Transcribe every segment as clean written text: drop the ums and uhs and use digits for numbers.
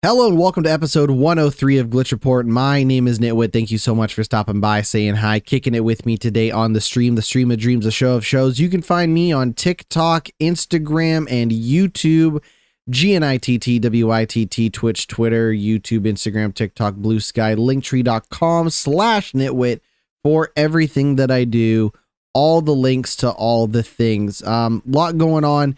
Hello and welcome to episode 103 of Glitch Report. My name is GnittWitt. Thank you so much for stopping by, saying hi, kicking it with me today on the stream of dreams, a show of shows. You can find me on TikTok, Instagram, and YouTube. GnittWitt, Twitch, Twitter, YouTube, Instagram, TikTok, Blue Sky, linktree.com/GnittWitt for everything that I do. All the links to all the things. Lot going on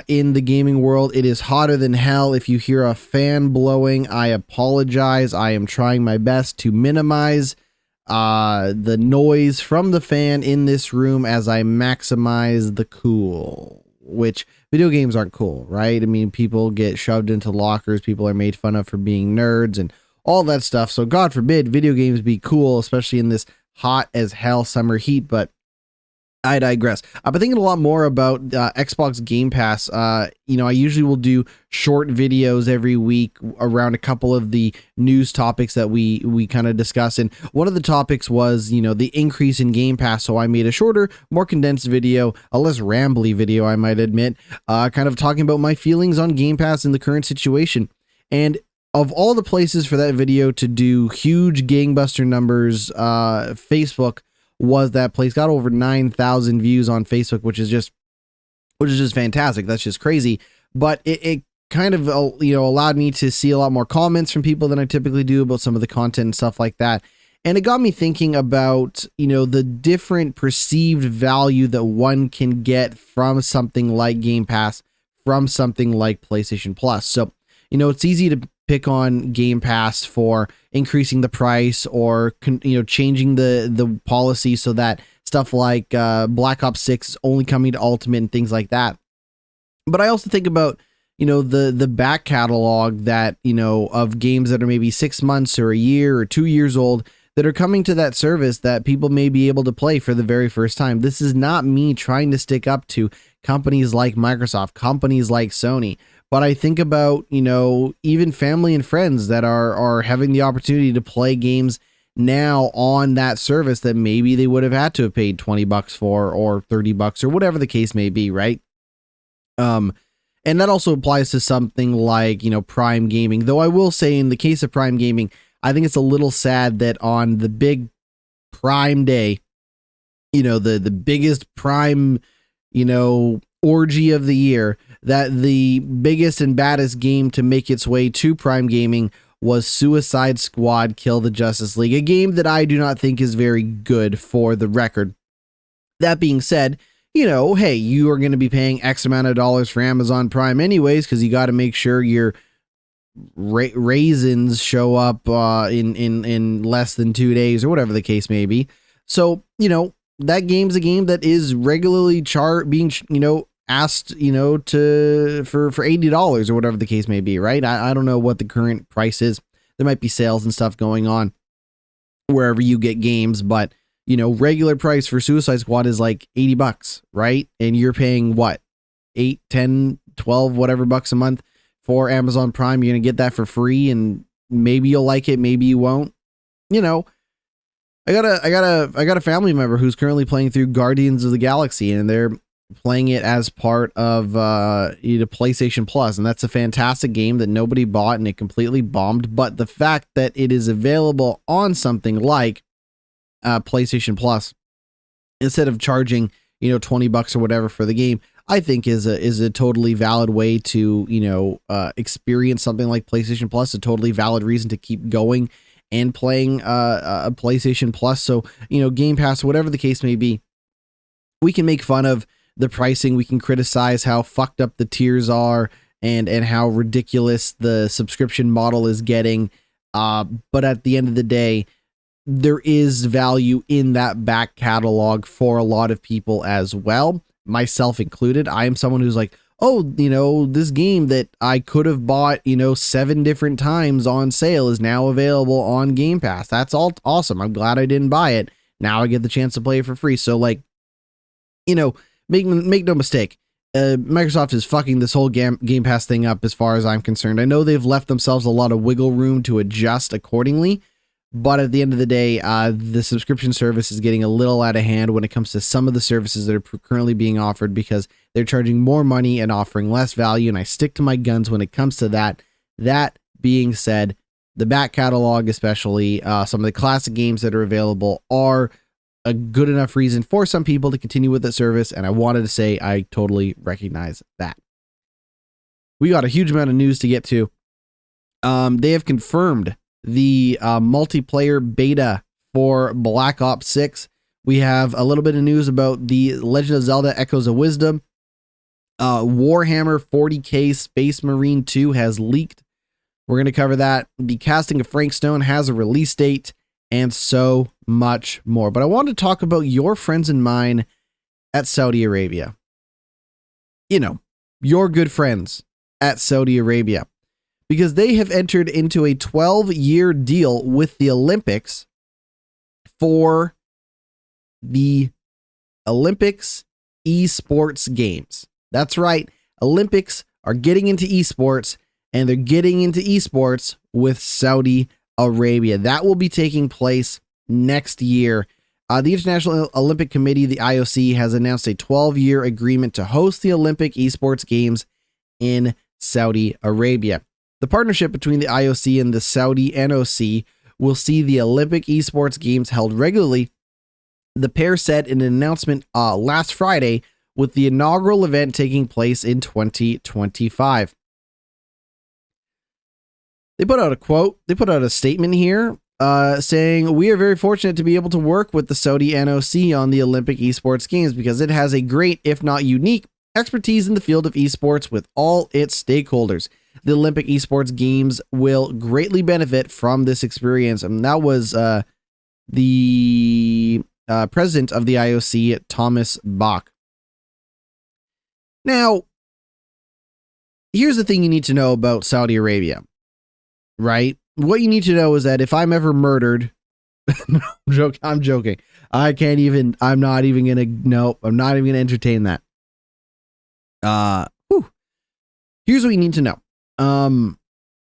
in the gaming world. It is hotter than hell. If you hear a fan blowing, I apologize. I am trying my best to minimize the noise from the fan in this room as I maximize the cool, which video games aren't cool, right? I mean, people get shoved into lockers, people are made fun of for being nerds and all that stuff. So God forbid video games be cool, especially in this hot as hell summer heat, but I digress. I've been thinking a lot more about Xbox Game Pass. I usually will do short videos every week around a couple of the news topics that we kind of discuss. And one of the topics was, the increase in Game Pass. So I made a shorter, more condensed video, a less rambly video, I might admit, kind of talking about my feelings on Game Pass in the current situation. And of all the places for that video to do huge gangbuster numbers, Facebook was that place. Got over 9,000 views on Facebook, which is just fantastic. That's just crazy. But it kind of allowed me to see a lot more comments from people than I typically do about some of the content and stuff like that. And it got me thinking about the different perceived value that one can get from something like Game Pass, from something like PlayStation Plus. So it's easy to pick on Game Pass for increasing the price or changing the policy so that stuff like Black Ops 6 is only coming to Ultimate and things like that. But I also think about the back catalog that of games that are maybe 6 months or a year or 2 years old that are coming to that service that people may be able to play for the very first time. This is not me trying to stick up to companies like Microsoft, companies like Sony. But I think about, even family and friends that are having the opportunity to play games now on that service that maybe they would have had to have paid $20 for or $30 or whatever the case may be, right? And that also applies to something like, Prime Gaming. Though I will say in the case of Prime Gaming, I think it's a little sad that on the big Prime Day, the biggest Prime, orgy of the year, that the biggest and baddest game to make its way to Prime Gaming was Suicide Squad Kill the Justice League, a game that I do not think is very good, for the record. That being said, hey, you are going to be paying X amount of dollars for Amazon Prime anyways, because you got to make sure your raisins show up in less than 2 days or whatever the case may be. So, that game's a game that is regularly being asked, for $80 or whatever the case may be, right? I don't know what the current price is. There might be sales and stuff going on wherever you get games, but regular price for Suicide Squad is like $80, right? And you're paying what, 8, 10, 12, whatever bucks a month for Amazon Prime. You're going to get that for free, and maybe you'll like it, maybe you won't. I got a family member who's currently playing through Guardians of the Galaxy, and they're playing it as part of PlayStation Plus, and that's a fantastic game that nobody bought and it completely bombed. But the fact that it is available on something like PlayStation Plus instead of charging $20 or whatever for the game, I think is a totally valid way to experience something like PlayStation Plus. A totally valid reason to keep going and playing a PlayStation Plus. So Game Pass, whatever the case may be, we can make fun of the pricing, we can criticize how fucked up the tiers are and how ridiculous the subscription model is getting, but at the end of the day, there is value in that back catalog for a lot of people as well, myself included. I am someone who's like, oh, this game that I could have bought 7 different times on sale is now available on Game Pass. That's all awesome. I'm glad I didn't buy it. Now I get the chance to play it for free. So make no mistake, Microsoft is fucking this whole Game Pass thing up as far as I'm concerned. I know they've left themselves a lot of wiggle room to adjust accordingly, but at the end of the day, the subscription service is getting a little out of hand when it comes to some of the services that are currently being offered, because they're charging more money and offering less value, and I stick to my guns when it comes to that. That being said, the back catalog, especially some of the classic games that are available, are a good enough reason for some people to continue with the service. And I wanted to say I totally recognize that. We got a huge amount of news to get to. They have confirmed the multiplayer beta for Black Ops 6. We have a little bit of news about the Legend of Zelda Echoes of Wisdom. Warhammer 40k Space Marine 2 has leaked. We're going to cover that. The casting of Frank Stone has a release date, and so much more. But I want to talk about your friends and mine at Saudi Arabia. You know, your good friends at Saudi Arabia, because they have entered into a 12-year deal with the Olympics for the Olympics Esports Games. That's right. Olympics are getting into esports, and they're getting into esports with Saudi Arabia. That will be taking place next year. The International Olympic Committee, the IOC, has announced a 12-year agreement to host the Olympic Esports Games in Saudi Arabia. The partnership between the IOC and the Saudi NOC will see the Olympic Esports Games held regularly. The pair said in an announcement last Friday, with the inaugural event taking place in 2025. They put out a quote. They put out a statement here saying, "We are very fortunate to be able to work with the Saudi NOC on the Olympic Esports Games because it has a great, if not unique, expertise in the field of esports with all its stakeholders. The Olympic Esports Games will greatly benefit from this experience." And that was the president of the IOC, Thomas Bach. Now, here's the thing you need to know about Saudi Arabia, right? What you need to know is that if I'm ever murdered, no, I'm joking. I'm not even going to entertain that. Here's what you need to know.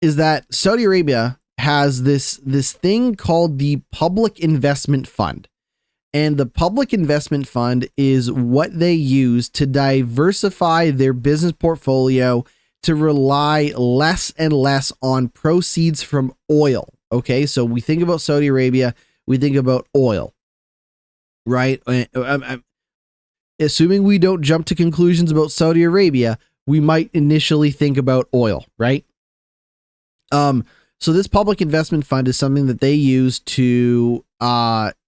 Is that Saudi Arabia has this thing called the Public Investment Fund. And the Public Investment Fund is what they use to diversify their business portfolio to rely less and less on proceeds from oil. Okay, so we think about Saudi Arabia, we think about oil, right? Assuming we don't jump to conclusions about Saudi Arabia, we might initially think about oil, right? So this Public Investment Fund is something that they use to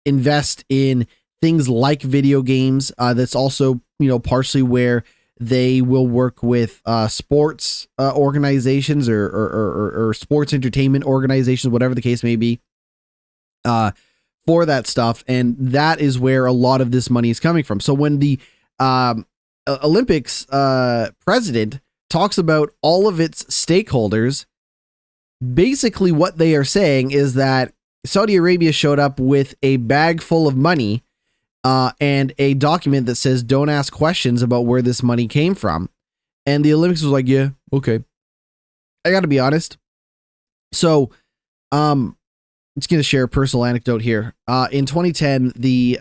invest in things like video games. That's also, partially where they will work with sports organizations or sports entertainment organizations, whatever the case may be, for that stuff. And that is where a lot of this money is coming from. So when the Olympics president talks about all of its stakeholders, basically what they are saying is that Saudi Arabia showed up with a bag full of money and a document that says don't ask questions about where this money came from. And the Olympics was like, yeah, okay. I got to be honest. So I'm just going to share a personal anecdote here. In 2010, the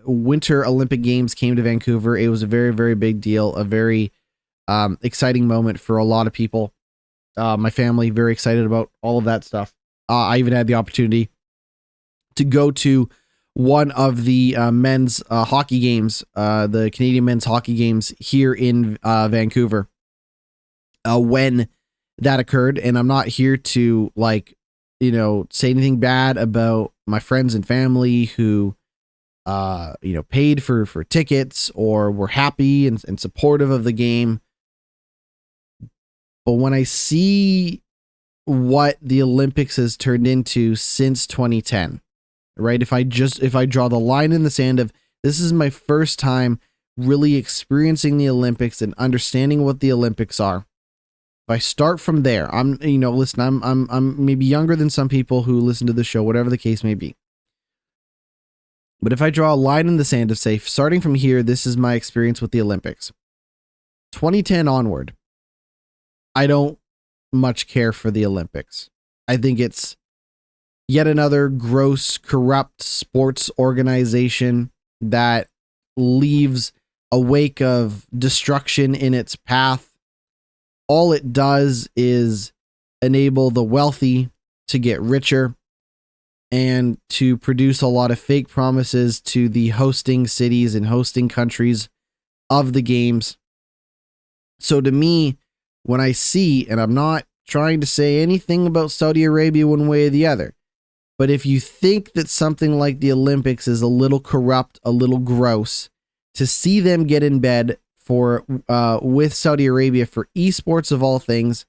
Winter Olympic Games came to Vancouver. It was a very, very big deal, a very exciting moment for a lot of people. My family, very excited about all of that stuff. I even had the opportunity to go to one of the men's hockey games, the Canadian men's hockey games here in Vancouver when that occurred. And I'm not here to say anything bad about my friends and family who, paid for tickets or were happy and supportive of the game. But when I see what the Olympics has turned into since 2010, right? If I draw the line in the sand of this is my first time really experiencing the Olympics and understanding what the Olympics are. If I start from there, I'm maybe younger than some people who listen to the show, whatever the case may be. But if I draw a line in the sand to say, starting from here, this is my experience with the Olympics. 2010 onward, I don't much care for the Olympics. I think it's yet another gross, corrupt sports organization that leaves a wake of destruction in its path. All it does is enable the wealthy to get richer and to produce a lot of fake promises to the hosting cities and hosting countries of the games. So to me, when I see, and I'm not trying to say anything about Saudi Arabia one way or the other, but if you think that something like the Olympics is a little corrupt, a little gross, to see them get in bed for with Saudi Arabia for esports of all things,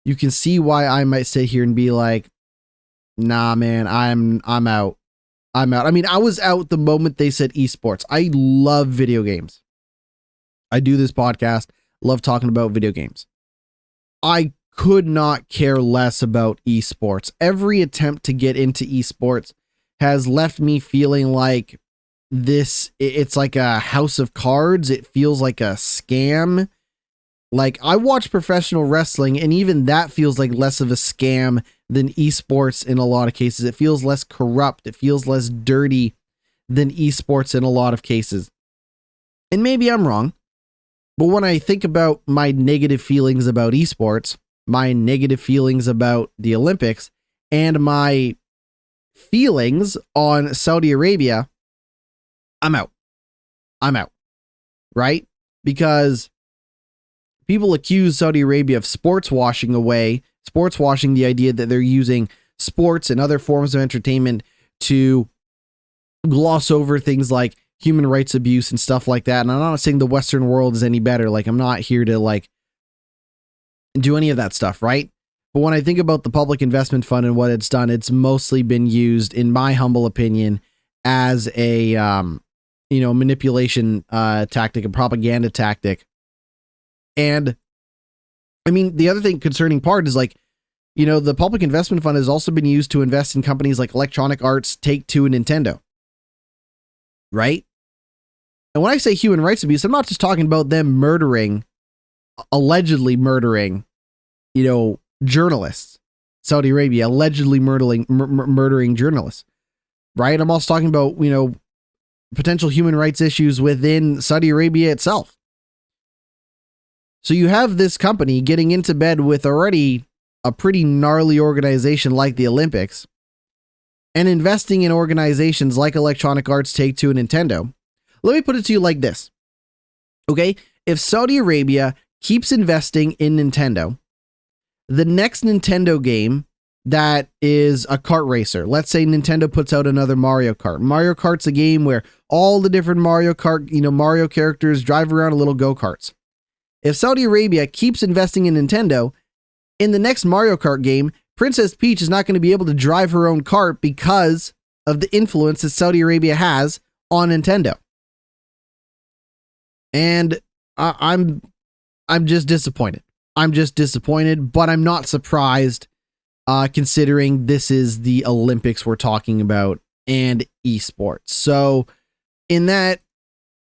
you can see why I might sit here and be like, nah, man, I'm out. I'm out. I mean, I was out the moment they said esports. I love video games. I do this podcast, love talking about video games. I could not care less about esports. Every attempt to get into esports has left me feeling like it's like a house of cards. It feels like a scam. Like, I watch professional wrestling, and even that feels like less of a scam than esports in a lot of cases. It feels less corrupt. It feels less dirty than esports in a lot of cases. And maybe I'm wrong, but when I think about my negative feelings about esports, my negative feelings about the Olympics, and my feelings on Saudi Arabia, I'm out. I'm out. Right? Because people accuse Saudi Arabia of sports washing the idea that they're using sports and other forms of entertainment to gloss over things like human rights abuse and stuff like that. And I'm not saying the Western world is any better. Like, I'm not here to like do any of that stuff, right? But when I think about the Public Investment Fund and what it's done, it's mostly been used, in my humble opinion, as a manipulation tactic, a propaganda tactic. And I mean, the other thing concerning part is like, the Public Investment Fund has also been used to invest in companies like Electronic Arts, Take-Two, and Nintendo. Right? And when I say human rights abuse, I'm not just talking about them allegedly murdering, journalists. Saudi Arabia allegedly murdering journalists. Right? I'm also talking about, potential human rights issues within Saudi Arabia itself. So you have this company getting into bed with already a pretty gnarly organization like the Olympics and investing in organizations like Electronic Arts, Take-Two, and Nintendo. Let me put it to you like this. Okay? If Saudi Arabia keeps investing in Nintendo, the next Nintendo game that is a kart racer, let's say Nintendo puts out another Mario Kart. Mario Kart's a game where all the different Mario characters drive around in little go-karts. If Saudi Arabia keeps investing in Nintendo, in the next Mario Kart game, Princess Peach is not going to be able to drive her own kart because of the influence that Saudi Arabia has on Nintendo. And I'm just disappointed. I'm just disappointed, but I'm not surprised considering this is the Olympics we're talking about and esports. So in that,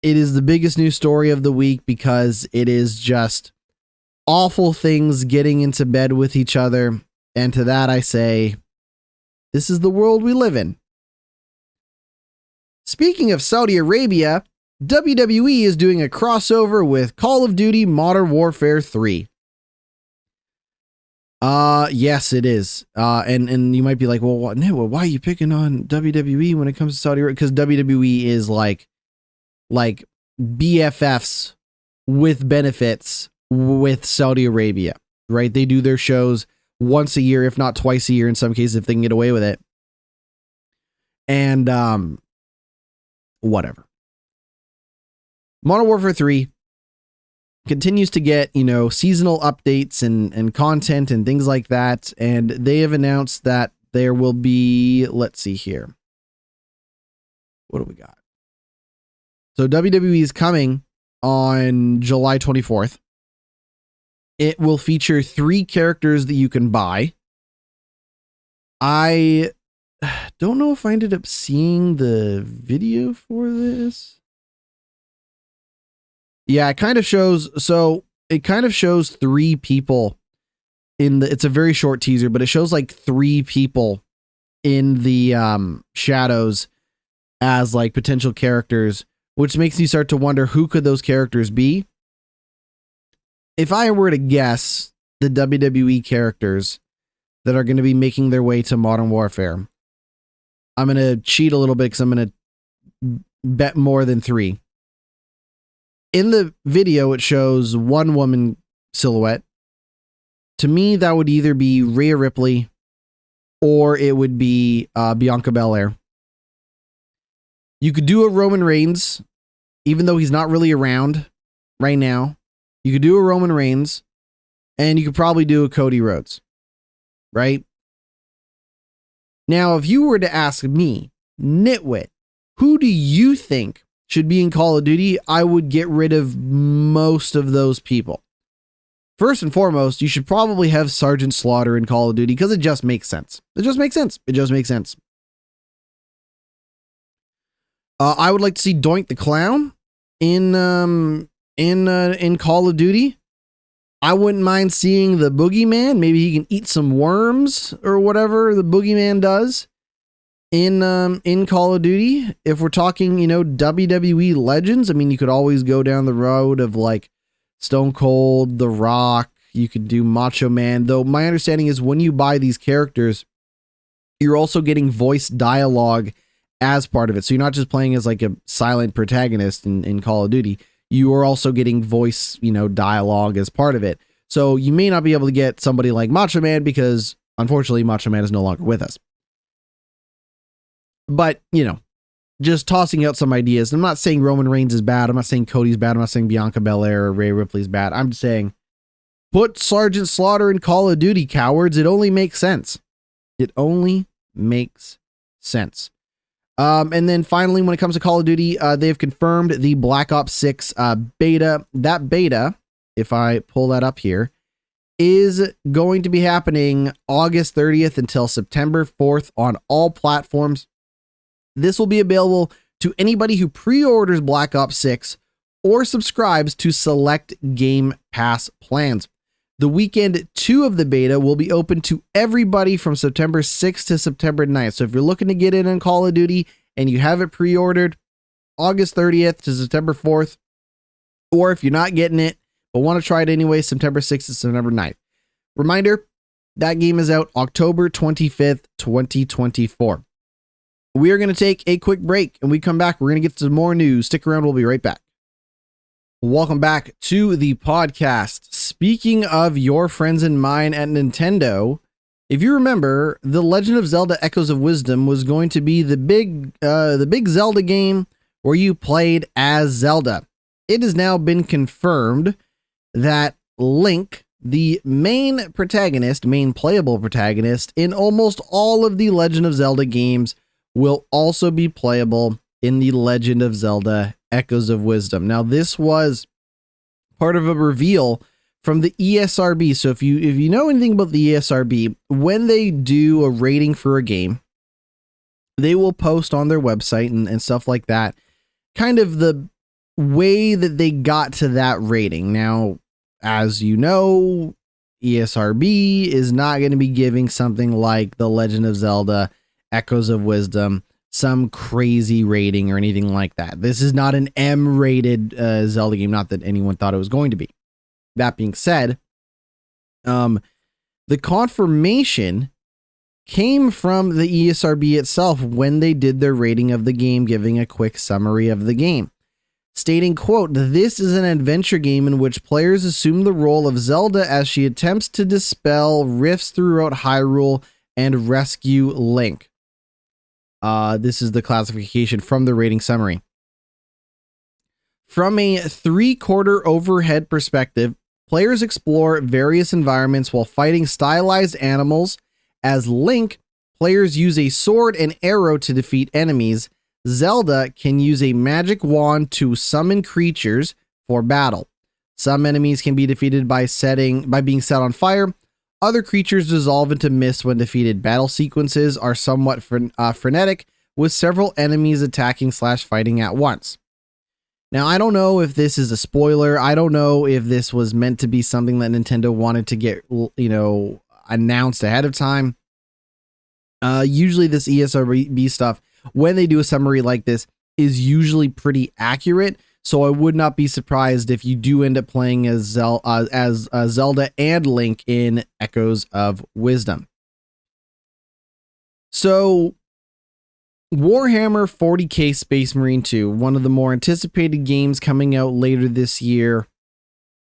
it is the biggest news story of the week because it is just awful things getting into bed with each other. And to that I say, this is the world we live in. Speaking of Saudi Arabia, WWE is doing a crossover with Call of Duty Modern Warfare 3. Yes, it is. And you might be like, well, why are you picking on WWE when it comes to Saudi Arabia? Because WWE is like BFFs with benefits with Saudi Arabia, right? They do their shows once a year, if not twice a year in some cases, if they can get away with it. And whatever. Modern Warfare 3 continues to get, seasonal updates and content and things like that. And they have announced that there will be, let's see here. What do we got? So WWE is coming on July 24th. It will feature 3 characters that you can buy. I don't know if I ended up seeing the video for this. Yeah, it kind of shows 3 people it's a very short teaser, but it shows like 3 people in the shadows as like potential characters, which makes you start to wonder who could those characters be. If I were to guess the WWE characters, that are going to be making their way to Modern Warfare. I'm going to cheat a little bit because I'm going to bet more than 3. In the video, it shows one woman silhouette. To me, that would either be Rhea Ripley or it would be Bianca Belair. You could do a Roman Reigns, even though he's not really around right now. You could do a Roman Reigns, and you could probably do a Cody Rhodes, right? Now, if you were to ask me, GnittWitt, who do you think should be in Call of Duty? I would get rid of most of those people. First and foremost, you should probably have Sergeant Slaughter in Call of Duty because it just makes sense. It just makes sense. It just makes sense. I would like to see Doink the Clown in Call of Duty. I wouldn't mind seeing the Boogeyman. Maybe he can eat some worms or whatever the Boogeyman does in Call of Duty. If we're talking, WWE legends, I mean, you could always go down the road of like Stone Cold, The Rock. You could do Macho Man. Though my understanding is when you buy these characters, you're also getting voice dialogue as part of it. So you're not just playing as like a silent protagonist in Call of Duty. You are also getting voice, dialogue as part of it. So you may not be able to get somebody like Macho Man because unfortunately Macho Man is no longer with us. But, just tossing out some ideas. I'm not saying Roman Reigns is bad. I'm not saying Cody's bad. I'm not saying Bianca Belair or Rhea Ripley's bad. I'm just saying put Sergeant Slaughter in Call of Duty, cowards. It only makes sense. It only makes sense. And then finally, when it comes to Call of Duty, they've confirmed the Black Ops 6 beta. That beta, if I pull that up here, is going to be happening August 30th until September 4th on all platforms. This will be available to anybody who pre-orders Black Ops 6 or subscribes to select Game Pass plans. The weekend 2 of the beta will be open to everybody from September 6th to September 9th. So if you're looking to get in on Call of Duty and you have it pre-ordered August 30th to September 4th, or if you're not getting it but want to try it anyway, September 6th to September 9th. Reminder, that game is out October 25th, 2024. We are going to take a quick break, and we come back. We're going to get some more news. Stick around. We'll be right back. Welcome back to the podcast. Speaking of your friends and mine at Nintendo, if you remember, The Legend of Zelda Echoes of Wisdom was going to be the big Zelda game where you played as Zelda. It has now been confirmed that Link, the main playable protagonist in almost all of the Legend of Zelda games, will also be playable in The Legend of Zelda Echoes of Wisdom. Now, this was part of a reveal from the ESRB. So if you know anything about the ESRB, when they do a rating for a game, they will post on their website and stuff like that, kind of the way that they got to that rating. Now, as you know, ESRB is not going to be giving something like The Legend of Zelda Echoes of Wisdom some crazy rating or anything like that. This is not an M-rated Zelda game, not that anyone thought it was going to be. That being said, the confirmation came from the ESRB itself when they did their rating of the game, giving a quick summary of the game, stating, quote, "This is an adventure game in which players assume the role of Zelda as she attempts to dispel rifts throughout Hyrule and rescue Link." This is the classification from the rating summary. From a 3/4 overhead perspective, players explore various environments while fighting stylized animals. As Link, players use a sword and arrow to defeat enemies. Zelda can use a magic wand to summon creatures for battle. Some enemies can be defeated by being set on fire. Other creatures dissolve into mist when defeated. Battle sequences are somewhat frenetic, with several enemies attacking/fighting at once. Now, I don't know if this is a spoiler. I don't know if this was meant to be something that Nintendo wanted to get, announced ahead of time. Usually this ESRB stuff, when they do a summary like this, is usually pretty accurate. So I would not be surprised if you do end up playing as Zelda and Link in Echoes of Wisdom. So Warhammer 40K Space Marine 2, one of the more anticipated games coming out later this year.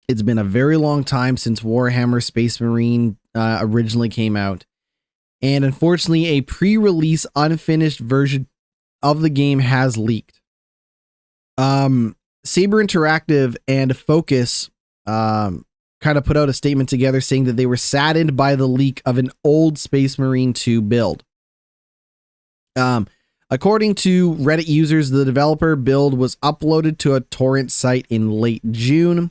It's been a very long time since Warhammer Space Marine originally came out. And unfortunately, a pre-release unfinished version of the game has leaked. Saber Interactive and Focus kind of put out a statement together saying that they were saddened by the leak of an old Space Marine 2 build. According to Reddit users, the developer build was uploaded to a torrent site in late June.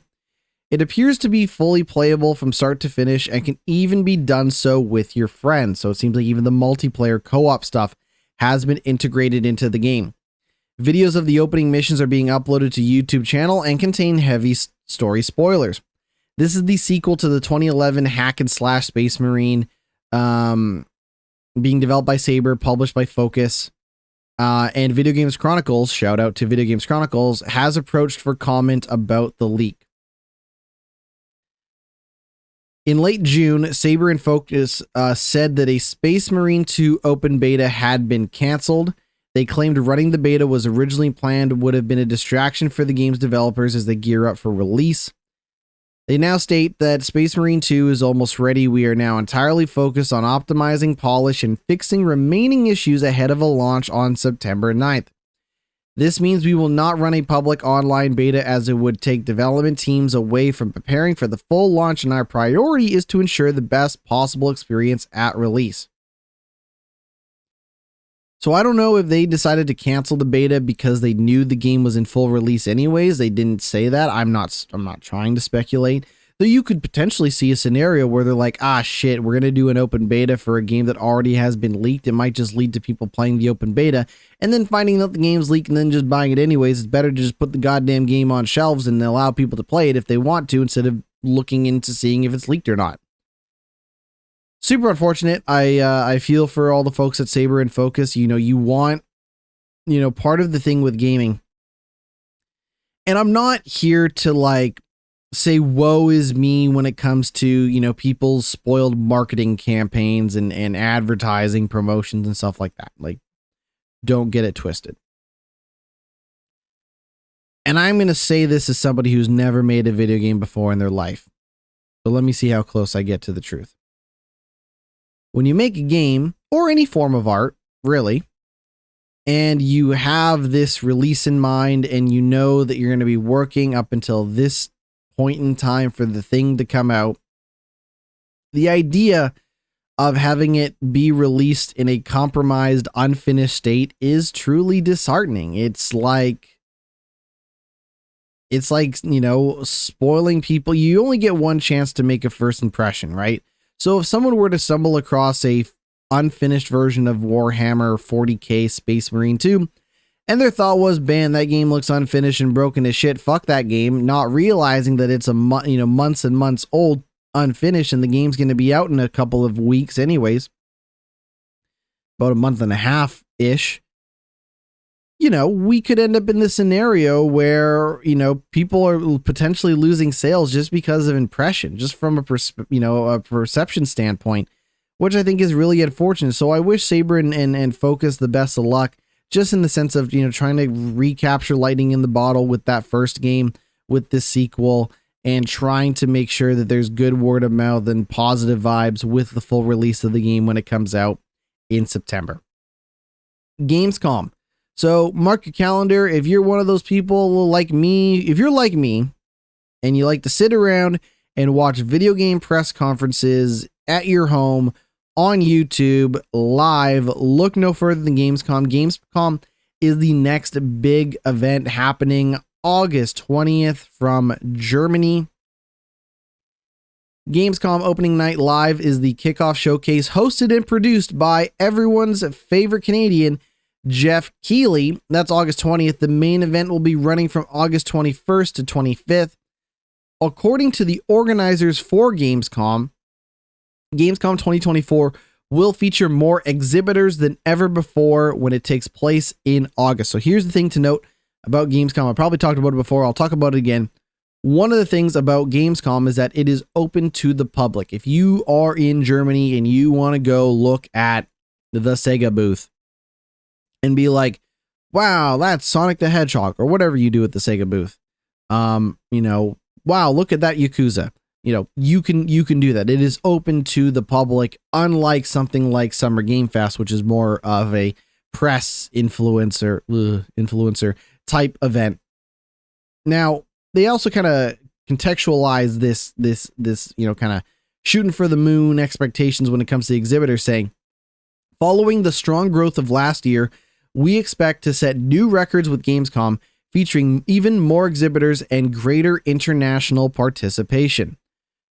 It appears to be fully playable from start to finish and can even be done so with your friends. So it seems like even the multiplayer co-op stuff has been integrated into the game. Videos of the opening missions are being uploaded to YouTube channel and contain heavy story spoilers. This is the sequel to the 2011 hack and slash Space Marine, being developed by Saber, published by Focus. And Video Games Chronicles, shout out to Video Games Chronicles, has approached for comment about the leak. In late June, Saber and Focus said that a Space Marine 2 open beta had been canceled. They claimed running the beta was originally planned would have been a distraction for the game's developers as they gear up for release. They now state that Space Marine 2 is almost ready. We are now entirely focused on optimizing, polish, and fixing remaining issues ahead of a launch on September 9th. This means we will not run a public online beta as it would take development teams away from preparing for the full launch, and our priority is to ensure the best possible experience at release. So I don't know if they decided to cancel the beta because they knew the game was in full release anyways. They didn't say that. I'm not trying to speculate. Though you could potentially see a scenario where they're like, ah, shit, we're going to do an open beta for a game that already has been leaked. It might just lead to people playing the open beta and then finding out the game's leaked and then just buying it anyways. It's better to just put the goddamn game on shelves and allow people to play it if they want to, instead of looking into seeing if it's leaked or not. Super unfortunate. I feel for all the folks at Saber and Focus. You want, part of the thing with gaming, and I'm not here to say woe is me when it comes to, people's spoiled marketing campaigns and advertising promotions and stuff like that. Don't get it twisted. And I'm going to say this as somebody who's never made a video game before in their life. But let me see how close I get to the truth. When you make a game, or any form of art, really, and you have this release in mind and you know that you're going to be working up until this point in time for the thing to come out, the idea of having it be released in a compromised, unfinished state is truly disheartening. It's like, spoiling people. You only get one chance to make a first impression, right? So if someone were to stumble across a unfinished version of Warhammer 40K Space Marine 2, and their thought was, man, that game looks unfinished and broken as shit, fuck that game, not realizing that it's months and months old, unfinished, and the game's going to be out in a couple of weeks anyways, about a month and a half-ish, we could end up in this scenario where, people are potentially losing sales just because of impression, just from a perception standpoint, which I think is really unfortunate. So I wish Saber and Focus the best of luck, just in the sense of, trying to recapture lightning in the bottle with that first game, with this sequel, and trying to make sure that there's good word of mouth and positive vibes with the full release of the game when it comes out in September. Gamescom. So mark your calendar. If you're one of those people like me, if you're like me and you like to sit around and watch video game press conferences at your home on YouTube live, look no further than Gamescom. Gamescom is the next big event happening August 20th from Germany. Gamescom opening night live is the kickoff showcase hosted and produced by everyone's favorite Canadian, Jeff Keighley. That's August 20th. The main event will be running from August 21st to 25th. According to the organizers for Gamescom 2024 will feature more exhibitors than ever before when it takes place in August. So here's the thing to note about Gamescom. I probably talked about it before. I'll talk about it again. One of the things about Gamescom is that it is open to the public. If you are in Germany and you want to go look at the Sega booth and be like, wow, that's Sonic the Hedgehog, or whatever you do at the Sega booth. You know, wow, look at that Yakuza. You know, you can do that. It is open to the public, unlike something like Summer Game Fest, which is more of a press influencer type event. Now, they also kind of contextualize this, you know, kind of shooting for the moon expectations when it comes to the exhibitors, saying, following the strong growth of last year, we expect to set new records with Gamescom, featuring even more exhibitors and greater international participation.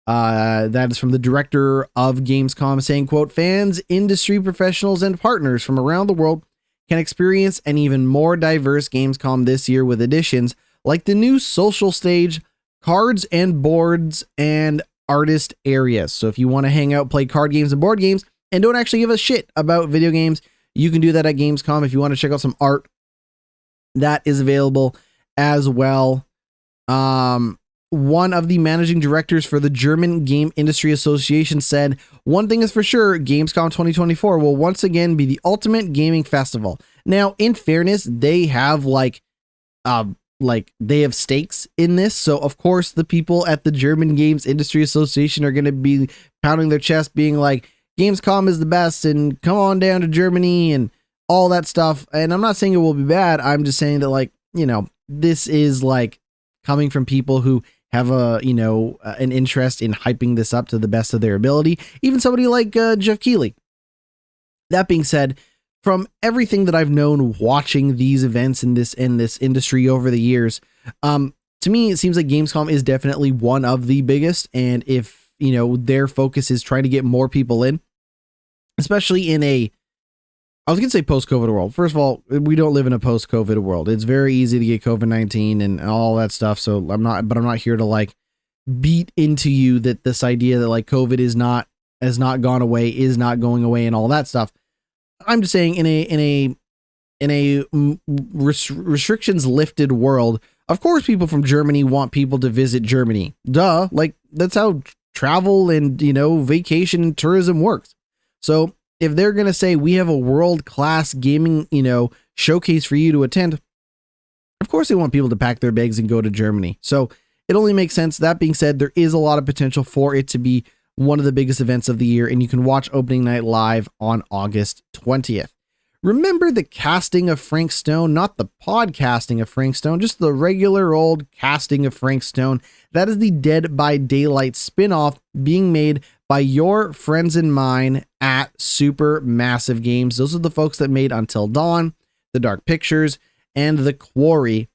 That is from the director of Gamescom saying, quote, fans, industry professionals, and partners from around the world can experience an even more diverse Gamescom this year with additions like the new social stage, cards and boards, and artist areas. So if you want to hang out, play card games and board games, and don't actually give a shit about video games, you can do that at Gamescom. If you want to check out some art, that is available as well. One of the managing directors for the German Game Industry Association said, one thing is for sure, Gamescom 2024 will once again be the ultimate gaming festival. Now, in fairness, they have they have stakes in this. So of course the people at the German Games Industry Association are going to be pounding their chest being like, Gamescom is the best and come on down to Germany and all that stuff. And I'm not saying it will be bad. I'm just saying that, like, you know, this is like coming from people who have an interest in hyping this up to the best of their ability. Even somebody like Jeff Keighley. That being said, from everything that I've known watching these events in this industry over the years, to me, it seems like Gamescom is definitely one of the biggest. And if, you know, their focus is trying to get more people in, especially in I was going to say post-COVID world. First of all, we don't live in a post-COVID world. It's very easy to get COVID-19 and all that stuff. So I'm not here to like beat into you that this idea that like COVID has not gone away, is not going away, and all that stuff. I'm just saying in a restrictions lifted world, of course people from Germany want people to visit Germany. Duh. Like, that's how travel and, you know, vacation and tourism works. So if they're going to say we have a world-class gaming, you know, showcase for you to attend, of course they want people to pack their bags and go to Germany. So it only makes sense. That being said, there is a lot of potential for it to be one of the biggest events of the year, and you can watch opening night live on August 20th. Remember the casting of Frank Stone, not the podcasting of Frank Stone, just the regular old casting of Frank Stone. That is the Dead by Daylight spinoff being made by your friends and mine at Supermassive Games. Those are the folks that made Until Dawn, The Dark Pictures, and The Quarry.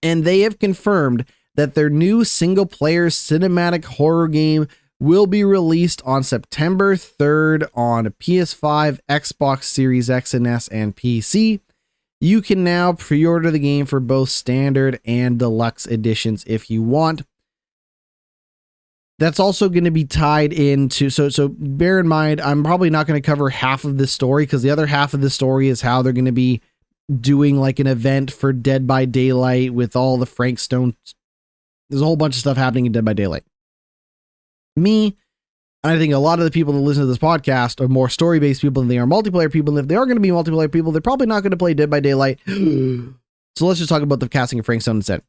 And they have confirmed that their new single-player cinematic horror game will be released on September 3rd on PS5, Xbox Series X and S, and PC. You can now pre-order the game for both standard and deluxe editions if you want. That's also going to be tied into, so bear in mind, I'm probably not going to cover half of this story, because the other half of the story is how they're going to be doing like an event for Dead by Daylight with all the Frank Stone. There's a whole bunch of stuff happening in Dead by Daylight. I think a lot of the people that listen to this podcast are more story-based people than they are multiplayer people. And if they are going to be multiplayer people, they're probably not going to play Dead by Daylight. So let's just talk about the casting of Frank Stone instead.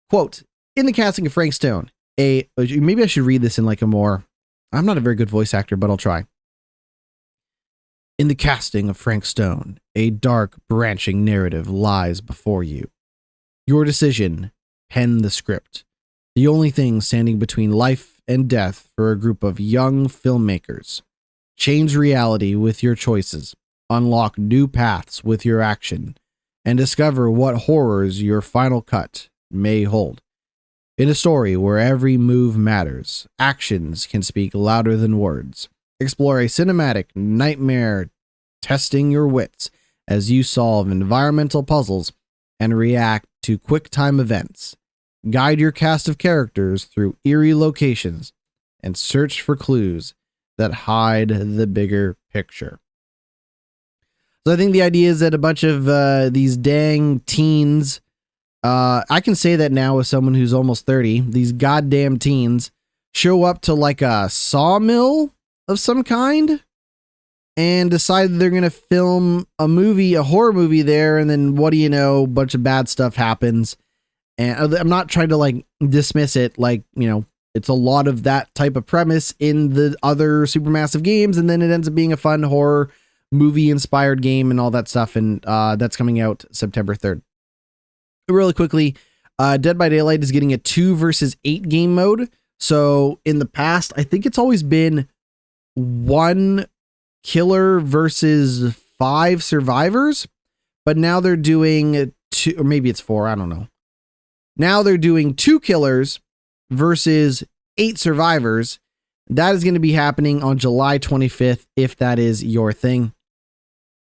Quote, in the casting of Frank Stone, maybe I should read this in like a more, I'm not a very good voice actor, but I'll try. In the casting of Frank Stone, a dark, branching narrative lies before you. Your decision, pen the script. The only thing standing between life and death for a group of young filmmakers. Change reality with your choices, unlock new paths with your action, and discover what horrors your final cut may hold. In a story where every move matters, actions can speak louder than words. Explore a cinematic nightmare, testing your wits as you solve environmental puzzles and react to quick-time events. Guide your cast of characters through eerie locations and search for clues that hide the bigger picture. So I think the idea is that a bunch of these dang teens, I can say that now as someone who's almost 30, these goddamn teens show up to like a sawmill of some kind. and decided they're going to film a movie, a horror movie there. And then what do you know? A bunch of bad stuff happens. And I'm not trying to like dismiss it. Like, you know, it's a lot of that type of premise in the other Supermassive games. And then it ends up being a fun horror movie inspired game and all that stuff. And that's coming out September 3rd. Really quickly, Dead by Daylight is getting a 2 versus 8 game mode. So in the past, I think it's always been 1 killer versus 5 survivors, but now they're doing 2, or maybe it's 4, I don't know. Now they're doing 2 killers versus 8 survivors. That is going to be happening on July 25th, if that is your thing.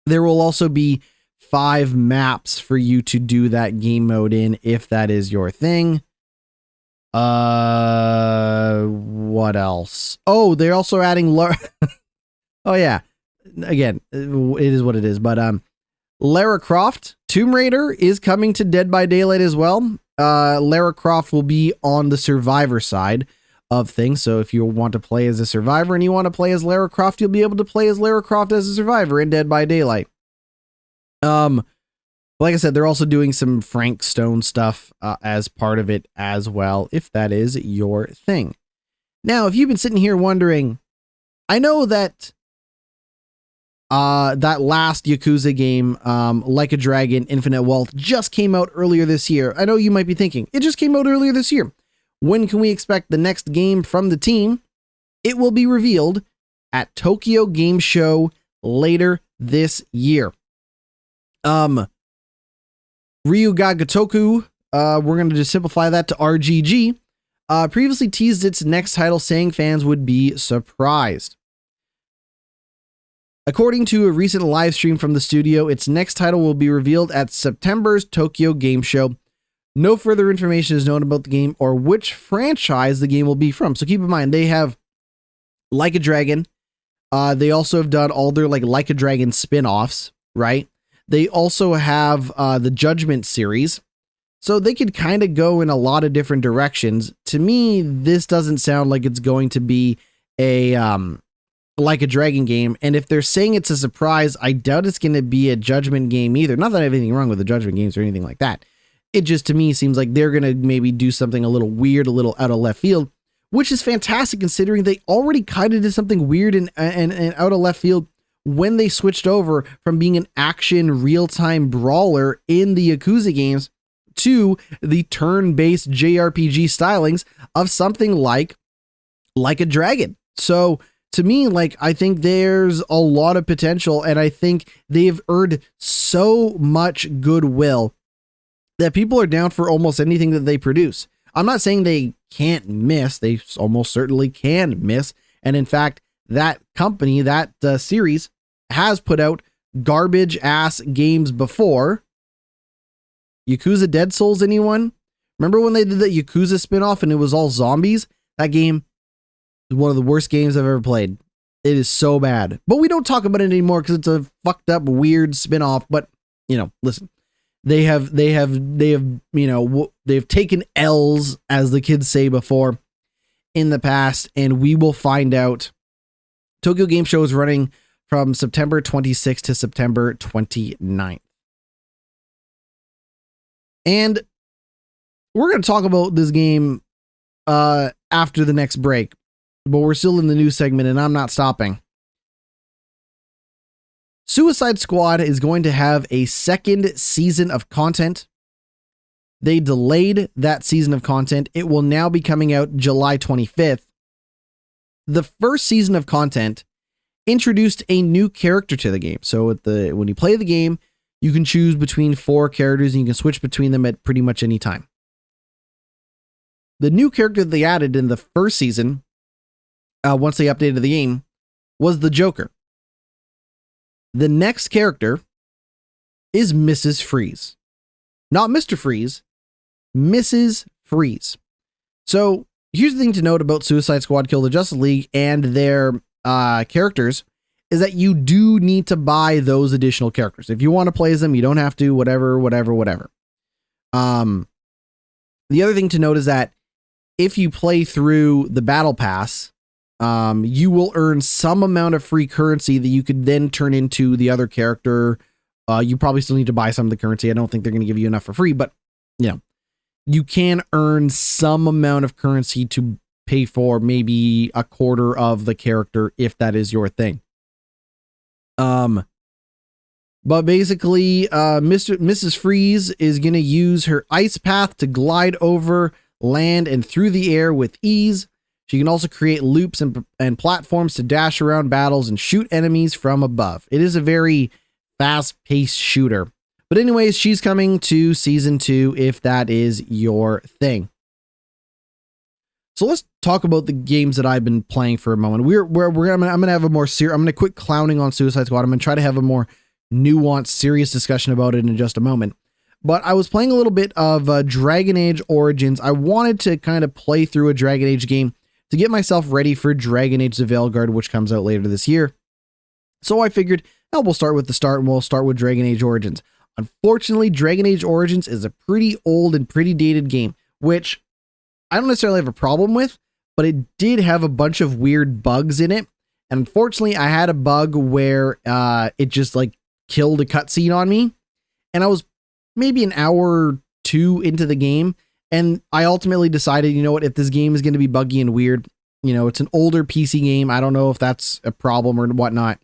There will also be 5 maps for you to do that game mode in, if that is your thing. What else? Oh, they're also adding oh yeah. Again, it is what it is, but Lara Croft Tomb Raider is coming to Dead by Daylight as well. Lara Croft will be on the survivor side of things. So if you want to play as a survivor and you want to play as Lara Croft, you'll be able to play as Lara Croft as a survivor in Dead by Daylight. Like I said, they're also doing some Frank Stone stuff as part of it as well, if that is your thing. Now, if you've been sitting here wondering, I know that that last Yakuza game, Like a Dragon, Infinite Wealth, just came out earlier this year. I know you might be thinking, it just came out earlier this year. When can we expect the next game from the team? It will be revealed at Tokyo Game Show later this year. Ryuga Gotoku, we're going to just simplify that to RGG, previously teased its next title, saying fans would be surprised. According to a recent live stream from the studio, its next title will be revealed at September's Tokyo Game Show. No further information is known about the game or which franchise the game will be from. So keep in mind, they have Like a Dragon. They also have done all their Like a Dragon spin-offs, right? They also have the Judgment series. So they could kind of go in a lot of different directions. To me, this doesn't sound like it's going to be a Like a Dragon game. And if they're saying it's a surprise, I doubt it's going to be a Judgment game either. Not that I have anything wrong with the Judgment games or anything like that. It just, to me, seems like they're going to maybe do something a little weird, a little out of left field, which is fantastic considering they already kind of did something weird and out of left field when they switched over from being an action real-time brawler in the Yakuza games to the turn-based JRPG stylings of something like a Dragon. So to me, I think there's a lot of potential, and I think they've earned so much goodwill that people are down for almost anything that they produce. I'm not saying they can't miss. They almost certainly can miss. And in fact, that company, that series, has put out garbage ass games before. Yakuza Dead Souls, anyone? Remember when they did the Yakuza spinoff and it was all zombies? That game is one of the worst games I've ever played. It is so bad. But we don't talk about it anymore because it's a fucked up, weird spinoff. But, listen. They've taken L's, as the kids say before, in the past, and we will find out. Tokyo Game Show is running from September 26th to September 29th. And we're going to talk about this game after the next break, but we're still in the news segment and I'm not stopping. Suicide Squad is going to have a second season of content. They delayed that season of content. It will now be coming out July 25th. The first season of content introduced a new character to the game. So when you play the game, you can choose between 4 characters and you can switch between them at pretty much any time. The new character that they added in the first season, once they updated the game, was the Joker. The next character is Mrs. Freeze. Not Mr. Freeze, Mrs. Freeze. So here's the thing to note about Suicide Squad Kill the Justice League and their characters is that you do need to buy those additional characters. If you want to play as them, you don't have to, whatever. The other thing to note is that if you play through the Battle Pass, you will earn some amount of free currency that you could then turn into the other character. You probably still need to buy some of the currency. I don't think they're going to give you enough for free, but you can earn some amount of currency to pay for maybe a quarter of the character if that is your thing. But basically, Mrs. Freeze is going to use her ice path to glide over land and through the air with ease. She can also create loops and platforms to dash around battles and shoot enemies from above. It is a very fast-paced shooter. But anyways, she's coming to Season 2 if that is your thing. So let's talk about the games that I've been playing for a moment. I'm gonna have a more serious. I'm gonna quit clowning on Suicide Squad. I'm gonna try to have a more nuanced, serious discussion about it in just a moment. But I was playing a little bit of Dragon Age Origins. I wanted to kind of play through a Dragon Age game to get myself ready for Dragon Age the Veilguard, which comes out later this year. So I figured, we'll start with the start and we'll start with Dragon Age Origins. Unfortunately, Dragon Age Origins is a pretty old and pretty dated game, which I don't necessarily have a problem with, but it did have a bunch of weird bugs in it. And unfortunately, I had a bug where it just like killed a cutscene on me. And I was maybe an hour or two into the game. And I ultimately decided, you know what, if this game is going to be buggy and weird, it's an older PC game. I don't know if that's a problem or whatnot.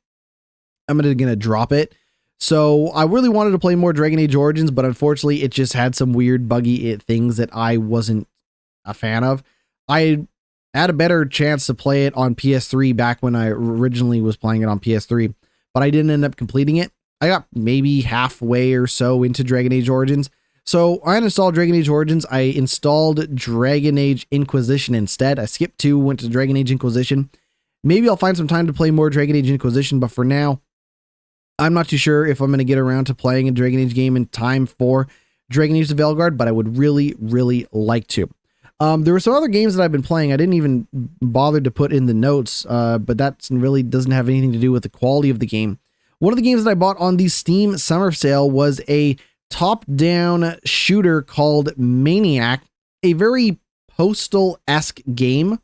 I'm going to drop it. So I really wanted to play more Dragon Age Origins, but unfortunately it just had some weird buggy things that I wasn't a fan of. I had a better chance to play it on PS3 back when I originally was playing it on PS3, but I didn't end up completing it. I got maybe halfway or so into Dragon Age Origins. So I uninstalled Dragon Age Origins. I installed Dragon Age Inquisition instead. I skipped 2, went to Dragon Age Inquisition. Maybe I'll find some time to play more Dragon Age Inquisition, but for now, I'm not too sure if I'm going to get around to playing a Dragon Age game in time for Dragon Age the Veilguard, but I would really, really like to. There were some other games that I've been playing. I didn't even bother to put in the notes, but that really doesn't have anything to do with the quality of the game. One of the games that I bought on the Steam Summer Sale was a top-down shooter called Maniac, a very Postal-esque game.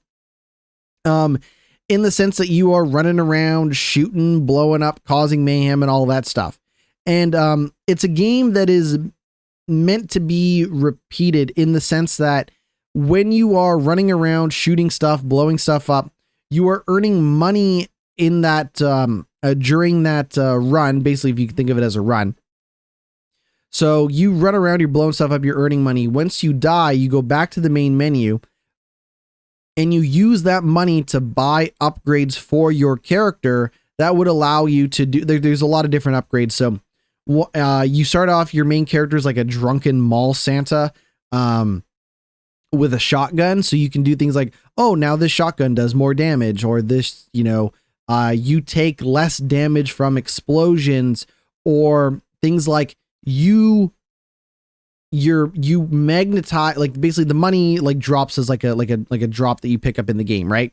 In the sense that you are running around, shooting, blowing up, causing mayhem, and all that stuff. And it's a game that is meant to be repeated in the sense that when you are running around, shooting stuff, blowing stuff up, you are earning money in that during that run. Basically, if you can think of it as a run. So you run around, you're blowing stuff up, you're earning money. Once you die, you go back to the main menu and you use that money to buy upgrades for your character that would allow you to do, there's a lot of different upgrades. So you start off, your main character is like a drunken mall Santa with a shotgun. So you can do things like, oh, now this shotgun does more damage, or this, you take less damage from explosions, or things like you magnetize, like basically the money like drops as like a drop that you pick up in the game, right?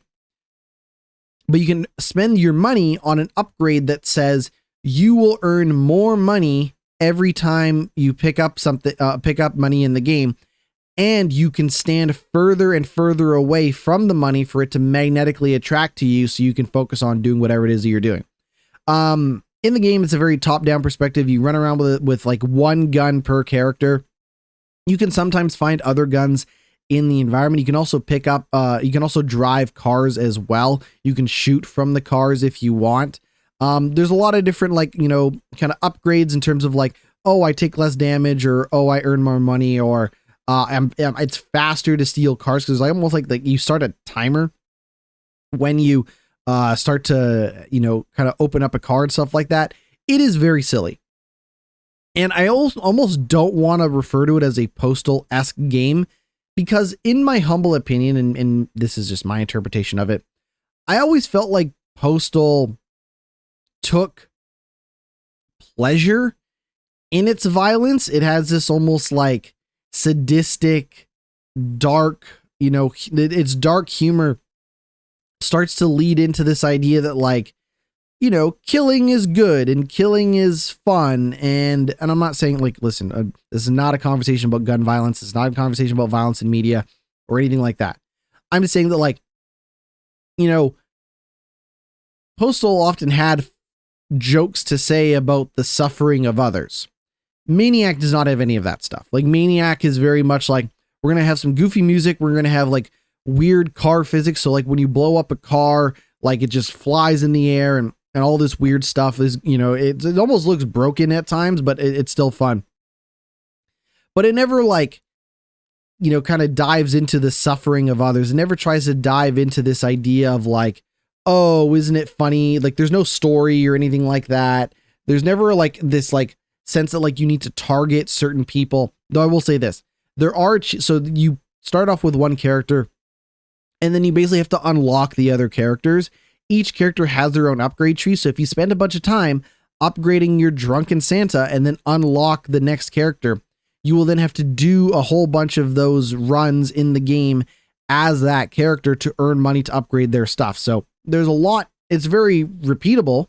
But you can spend your money on an upgrade that says you will earn more money every time you pick up something, pick up money in the game, and you can stand further and further away from the money for it to magnetically attract to you, so you can focus on doing whatever it is that you're doing. In the game, it's a very top-down perspective. You run around with like one gun per character. You can sometimes find other guns in the environment. You can also pick up, you can also drive cars as well. You can shoot from the cars if you want. There's a lot of different, like, kind of upgrades in terms of like, oh, I take less damage, or, oh, I earn more money, or it's faster to steal cars. Cause like almost like you start a timer when you start to, kind of open up a car and stuff like that. It is very silly. And I almost don't want to refer to it as a Postal-esque game, because in my humble opinion, and this is just my interpretation of it, I always felt like Postal took pleasure in its violence. It has this almost like sadistic, dark, its dark humor starts to lead into this idea that like, killing is good and killing is fun. And I'm not saying like, listen, this is not a conversation about gun violence. It's not a conversation about violence in media or anything like that. I'm just saying that like, Postal often had jokes to say about the suffering of others. Maniac does not have any of that stuff. Like, Maniac is very much like, we're going to have some goofy music. We're going to have like weird car physics. So like when you blow up a car, like it just flies in the air and all this weird stuff is, you know, it almost looks broken at times, but it's still fun. But it never like, you know, kind of dives into the suffering of others. It never tries to dive into this idea of like, oh, isn't it funny? Like there's no story or anything like that. There's never like this like sense that like you need to target certain people. Though I will say this, there are, so you start off with one character and then you basically have to unlock the other characters. Each character has their own upgrade tree. So if you spend a bunch of time upgrading your drunken Santa and then unlock the next character, you will then have to do a whole bunch of those runs in the game as that character to earn money to upgrade their stuff. So there's a lot. It's very repeatable.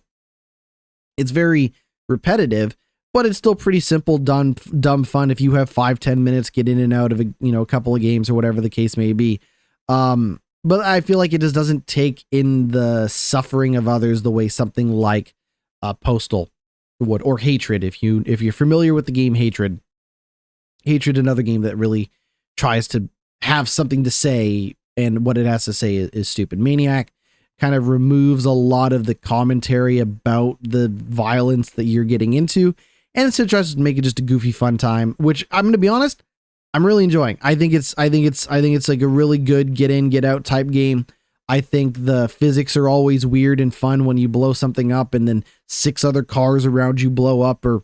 It's very repetitive, but it's still pretty simple, dumb fun. If you have 5-10 minutes, get in and out of a couple of games or whatever the case may be. But I feel like it just doesn't take in the suffering of others the way something like Postal would, or Hatred. If you're familiar with the game Hatred, another game that really tries to have something to say, and what it has to say is stupid. Maniac kind of removes a lot of the commentary about the violence that you're getting into, and instead tries to make it just a goofy fun time, which I'm going to be honest, I'm really enjoying. I think it's like a really good get in, get out type game. I think the physics are always weird and fun when you blow something up and then 6 other cars around you blow up, or,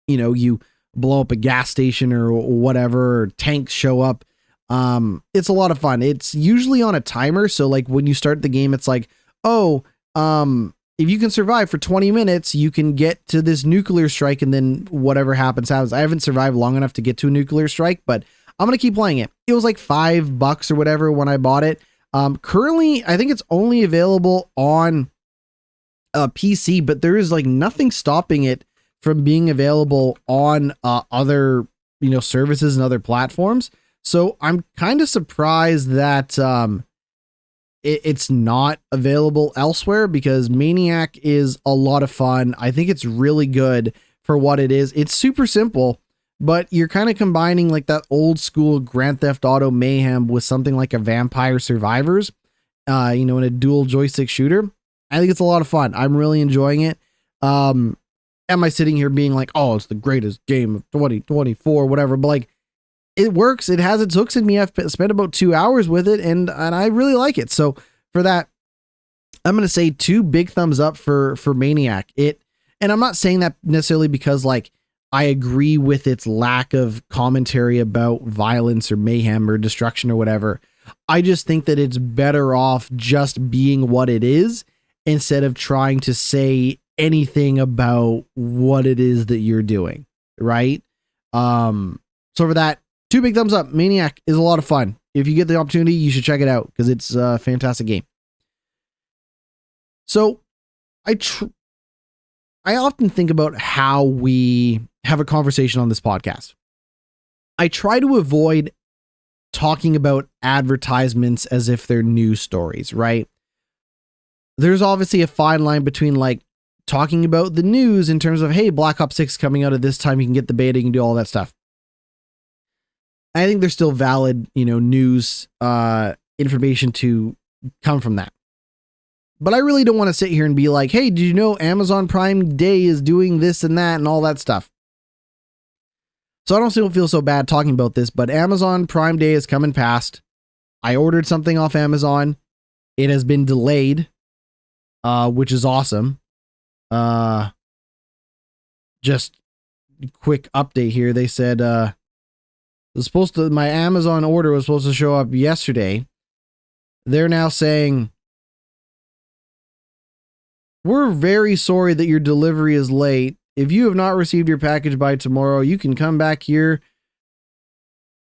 you know, you blow up a gas station or whatever, or tanks show up. It's a lot of fun. It's usually on a timer. So like when you start the game, it's like, oh, if you can survive for 20 minutes, you can get to this nuclear strike, and then whatever happens. I haven't survived long enough to get to a nuclear strike, but I'm going to keep playing it. It was like $5 or whatever when I bought it. Currently, I think it's only available on a PC, but there is like nothing stopping it from being available on other, you know, services and other platforms. So I'm kind of surprised that it's not available elsewhere, because Maniac is a lot of fun. I think it's really good for what it is. It's super simple, but you're kind of combining like that old school Grand Theft Auto mayhem with something like a Vampire Survivors, you know, in a dual joystick shooter. I think it's a lot of fun. I'm really enjoying it. Am I sitting here being like, oh, it's the greatest game of 2024, whatever, but like, it works. It has its hooks in me. I've spent about 2 hours with it, and I really like it. So for that, I'm going to say 2 big thumbs up for Maniac. And I'm not saying that necessarily because like I agree with its lack of commentary about violence or mayhem or destruction or whatever. I just think that it's better off just being what it is instead of trying to say anything about what it is that you're doing. Right. So for that, 2 big thumbs up. Maniac is a lot of fun. If you get the opportunity, you should check it out because it's a fantastic game. So I often think about how we have a conversation on this podcast. I try to avoid talking about advertisements as if they're news stories, right? There's obviously a fine line between like talking about the news in terms of, hey, Black Ops 6 coming out at this time, you can get the beta, you can do all that stuff. I think there's still valid, you know, news information to come from that. But I really don't want to sit here and be like, hey, did you know Amazon Prime Day is doing this and that and all that stuff? So I don't feel so bad talking about this, but Amazon Prime Day is coming past. I ordered something off Amazon. It has been delayed, which is awesome. Just quick update here. They said, my Amazon order was supposed to show up yesterday. They're now saying, we're very sorry that your delivery is late. If you have not received your package by tomorrow, you can come back here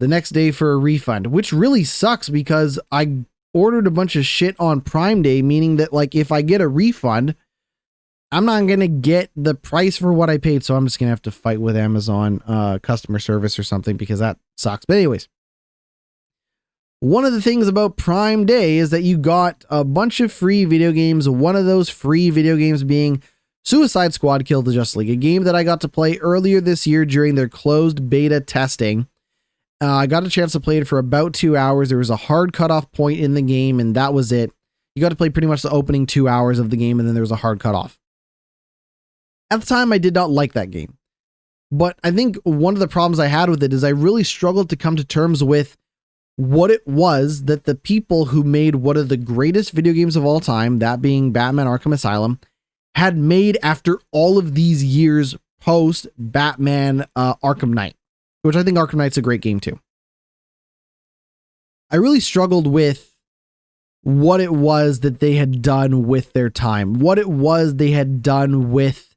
the next day for a refund, which really sucks because I ordered a bunch of shit on Prime Day, meaning that like if I get a refund, I'm not going to get the price for what I paid. So I'm just going to have to fight with Amazon customer service or something because that sucks. But anyways, One of the things about Prime Day is that you got a bunch of free video games. One of those free video games being Suicide Squad Kill the Justice League, a game that I got to play earlier this year during their closed beta testing. I got a chance to play it for about 2 hours. There was a hard cutoff point in the game, and that was it. You got to play pretty much the opening 2 hours of the game, and then there was a hard cutoff. At the time, I did not like that game. But I think one of the problems I had with it is I really struggled to come to terms with what it was that the people who made one of the greatest video games of all time, that being Batman Arkham Asylum, had made after all of these years post Batman Arkham Knight, which I think Arkham Knight's a great game too. I really struggled with what it was that they had done with their time, what it was they had done with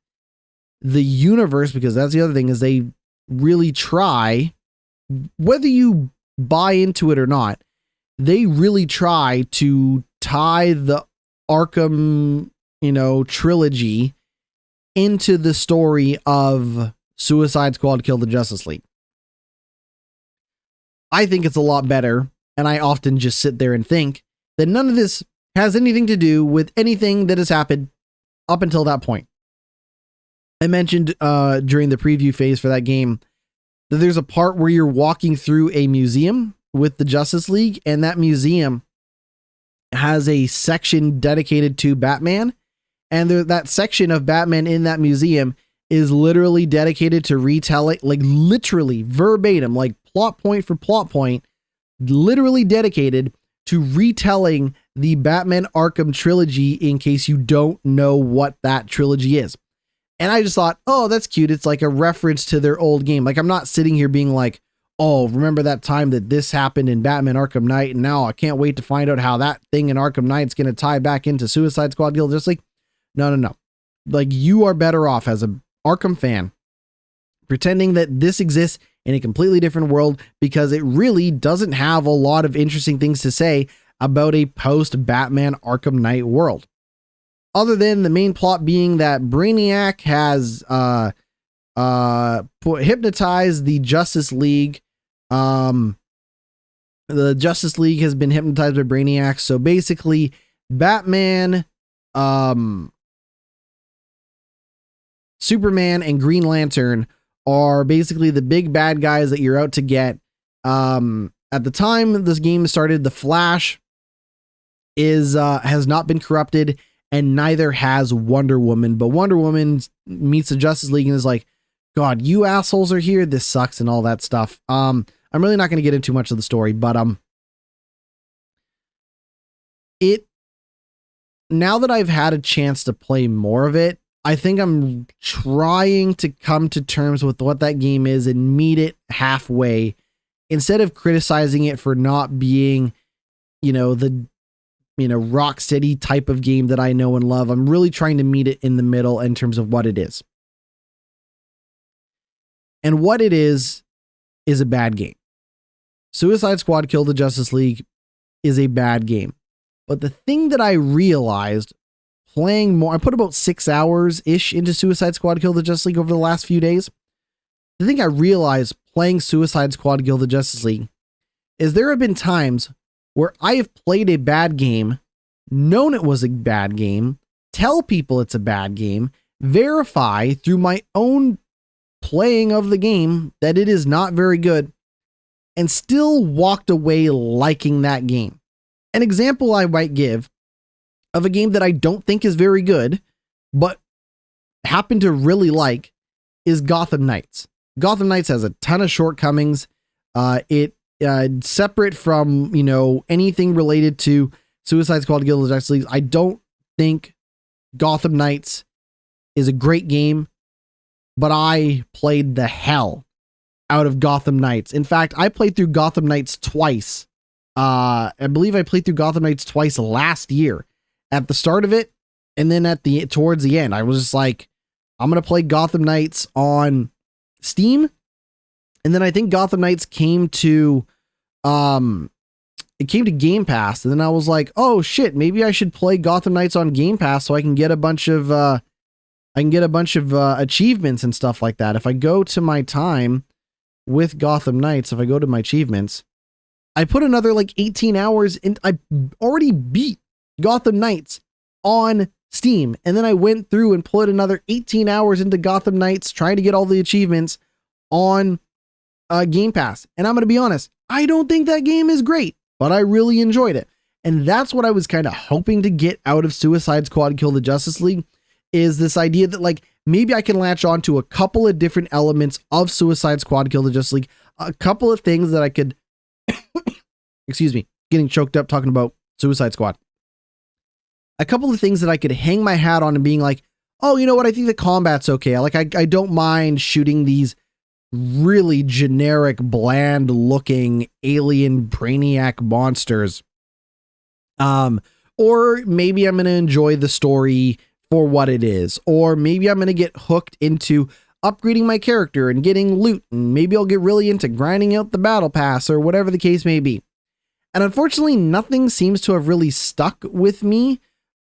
the universe, because that's the other thing is they really try, whether you buy into it or not, they really try to tie the Arkham, trilogy into the story of Suicide Squad Kill the Justice League. I think it's a lot better, and I often just sit there and think that none of this has anything to do with anything that has happened up until that point. I mentioned during the preview phase for that game that there's a part where you're walking through a museum with the Justice League, and that museum has a section dedicated to Batman, and that section of Batman in that museum is literally dedicated to retelling, like literally verbatim, like plot point for plot point, literally dedicated to retelling the Batman Arkham trilogy in case you don't know what that trilogy is. And I just thought, oh, that's cute. It's like a reference to their old game. Like, I'm not sitting here being like, oh, remember that time that this happened in Batman Arkham Knight, and now I can't wait to find out how that thing in Arkham Knight's going to tie back into Suicide Squad Kill the Justice League. No. Like, you are better off as an Arkham fan pretending that this exists in a completely different world, because it really doesn't have a lot of interesting things to say about a post-Batman Arkham Knight world. Other than the main plot being that Brainiac has hypnotized the Justice League. The Justice League has been hypnotized by Brainiac. So basically, Batman, Superman, and Green Lantern are basically the big bad guys that you're out to get. At the time this game started, the Flash has not been corrupted, and neither has Wonder Woman. But Wonder Woman meets the Justice League and is like, God, you assholes are here. This sucks and all that stuff. I'm really not going to get into much of the story, but now that I've had a chance to play more of it, I think I'm trying to come to terms with what that game is and meet it halfway, instead of criticizing it for not being, the Rocksteady type of game that I know and love. I'm really trying to meet it in the middle in terms of what it is. And what it is a bad game. Suicide Squad Kill the Justice League is a bad game. But the thing that I realized playing more, I put about 6 hours-ish into Suicide Squad Kill the Justice League over the last few days. The thing I realized playing Suicide Squad Kill the Justice League is there have been times where I have played a bad game, known it was a bad game, tell people it's a bad game, verify through my own playing of the game that it is not very good, and still walked away liking that game. An example I might give of a game that I don't think is very good, but happen to really like, is Gotham Knights. Gotham Knights has a ton of shortcomings. Separate from, anything related to Suicide Squad Kill the Justice League, I don't think Gotham Knights is a great game, but I played the hell out of Gotham Knights. In fact, I played through Gotham Knights twice. I believe I played through Gotham Knights twice last year, at the start of it, and then towards the end. I was just like, I'm going to play Gotham Knights on Steam. And then I think Gotham Knights came to Game Pass, and then I was like, oh shit, maybe I should play Gotham Knights on Game Pass so I can get a bunch of achievements and stuff like that. If I go to my time with Gotham Knights, if I go to my achievements, I put another like 18 hours in. I already beat Gotham Knights on Steam. And then I went through and put another 18 hours into Gotham Knights trying to get all the achievements on Game Pass. And I'm going to be honest, I don't think that game is great, but I really enjoyed it. And that's what I was kind of hoping to get out of Suicide Squad Kill the Justice League, is this idea that like maybe I can latch on to a couple of different elements of Suicide Squad Kill the Justice League, a couple of things that I could, excuse me, getting choked up talking about Suicide Squad. A couple of things that I could hang my hat on and being like, oh, you know what? I think the combat's okay. I don't mind shooting these really generic, bland looking alien brainiac monsters. Or maybe I'm going to enjoy the story for what it is, or maybe I'm going to get hooked into upgrading my character and getting loot, and maybe I'll get really into grinding out the battle pass or whatever the case may be. And unfortunately, nothing seems to have really stuck with me.